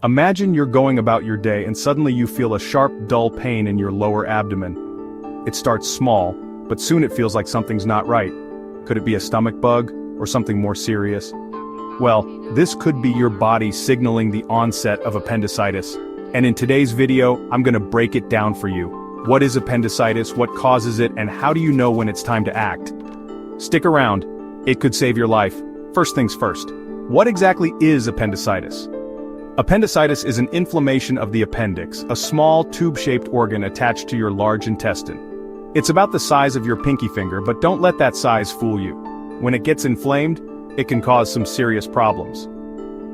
Imagine you're going about your day and suddenly you feel a sharp, dull pain in your lower abdomen. It starts small, but soon it feels like something's not right. Could it be a stomach bug, or something more serious? Well, this could be your body signaling the onset of appendicitis. And in today's video, I'm gonna break it down for you. What is appendicitis, what causes it, and how do you know when it's time to act? Stick around, it could save your life. First things first, what exactly is appendicitis? Appendicitis is an inflammation of the appendix, a small tube-shaped organ attached to your large intestine. It's about the size of your pinky finger, but don't let that size fool you. When it gets inflamed, it can cause some serious problems.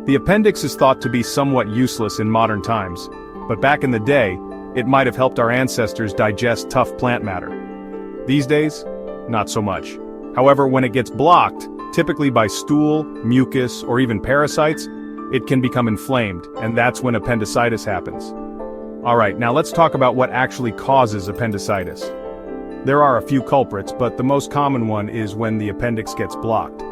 The appendix is thought to be somewhat useless in modern times, but back in the day, it might have helped our ancestors digest tough plant matter. These days, not so much. However, when it gets blocked, typically by stool, mucus, or even parasites, it can become inflamed, and that's when appendicitis happens. Alright, now let's talk about what actually causes appendicitis. There are a few culprits, but the most common one is when the appendix gets blocked.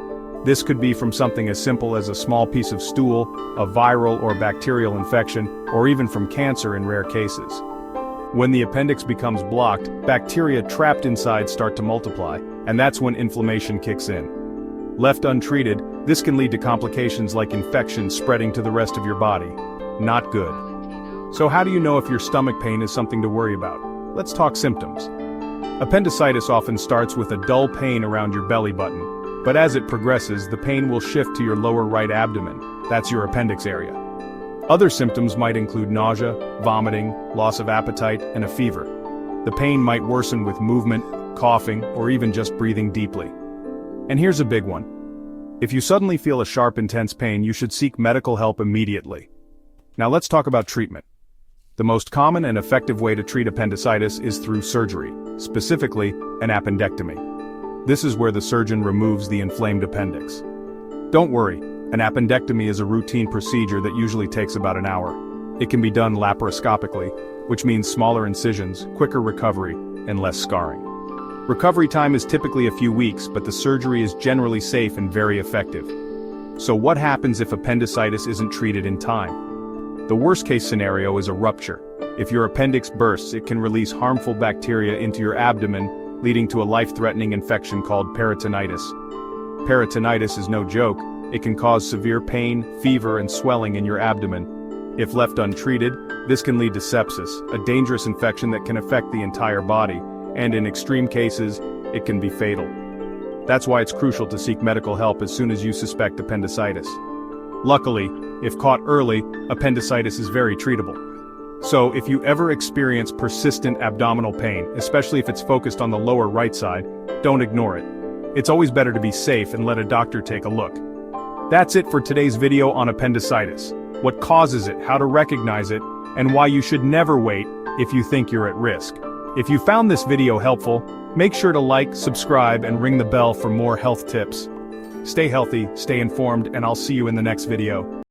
This could be from something as simple as a small piece of stool, a viral or bacterial infection, or even from cancer in rare cases. When the appendix becomes blocked, bacteria trapped inside start to multiply, and that's when inflammation kicks in. Left untreated, this can lead to complications like infections spreading to the rest of your body. Not good. So how do you know if your stomach pain is something to worry about? Let's talk symptoms. Appendicitis often starts with a dull pain around your belly button, but as it progresses, the pain will shift to your lower right abdomen. That's your appendix area. Other symptoms might include nausea, vomiting, loss of appetite, and a fever. The pain might worsen with movement, coughing, or even just breathing deeply. And here's a big one. If you suddenly feel a sharp, intense pain, you should seek medical help immediately. Now let's talk about treatment. The most common and effective way to treat appendicitis is through surgery, specifically an appendectomy. This is where the surgeon removes the inflamed appendix. Don't worry, an appendectomy is a routine procedure that usually takes about an hour. It can be done laparoscopically, which means smaller incisions, quicker recovery, and less scarring. Recovery time is typically a few weeks, but the surgery is generally safe and very effective. So what happens if appendicitis isn't treated in time? The worst-case scenario is a rupture. If your appendix bursts, it can release harmful bacteria into your abdomen, leading to a life-threatening infection called peritonitis. Peritonitis is no joke. It can cause severe pain, fever, and swelling in your abdomen. If left untreated, this can lead to sepsis, a dangerous infection that can affect the entire body, and in extreme cases, it can be fatal. That's why it's crucial to seek medical help as soon as you suspect appendicitis. Luckily, if caught early, appendicitis is very treatable. So if you ever experience persistent abdominal pain, especially if it's focused on the lower right side, don't ignore it. It's always better to be safe and let a doctor take a look. That's it for today's video on appendicitis. What causes it, how to recognize it, and why you should never wait if you think you're at risk. If you found this video helpful, make sure to like, subscribe, and ring the bell for more health tips. Stay healthy, stay informed, and I'll see you in the next video.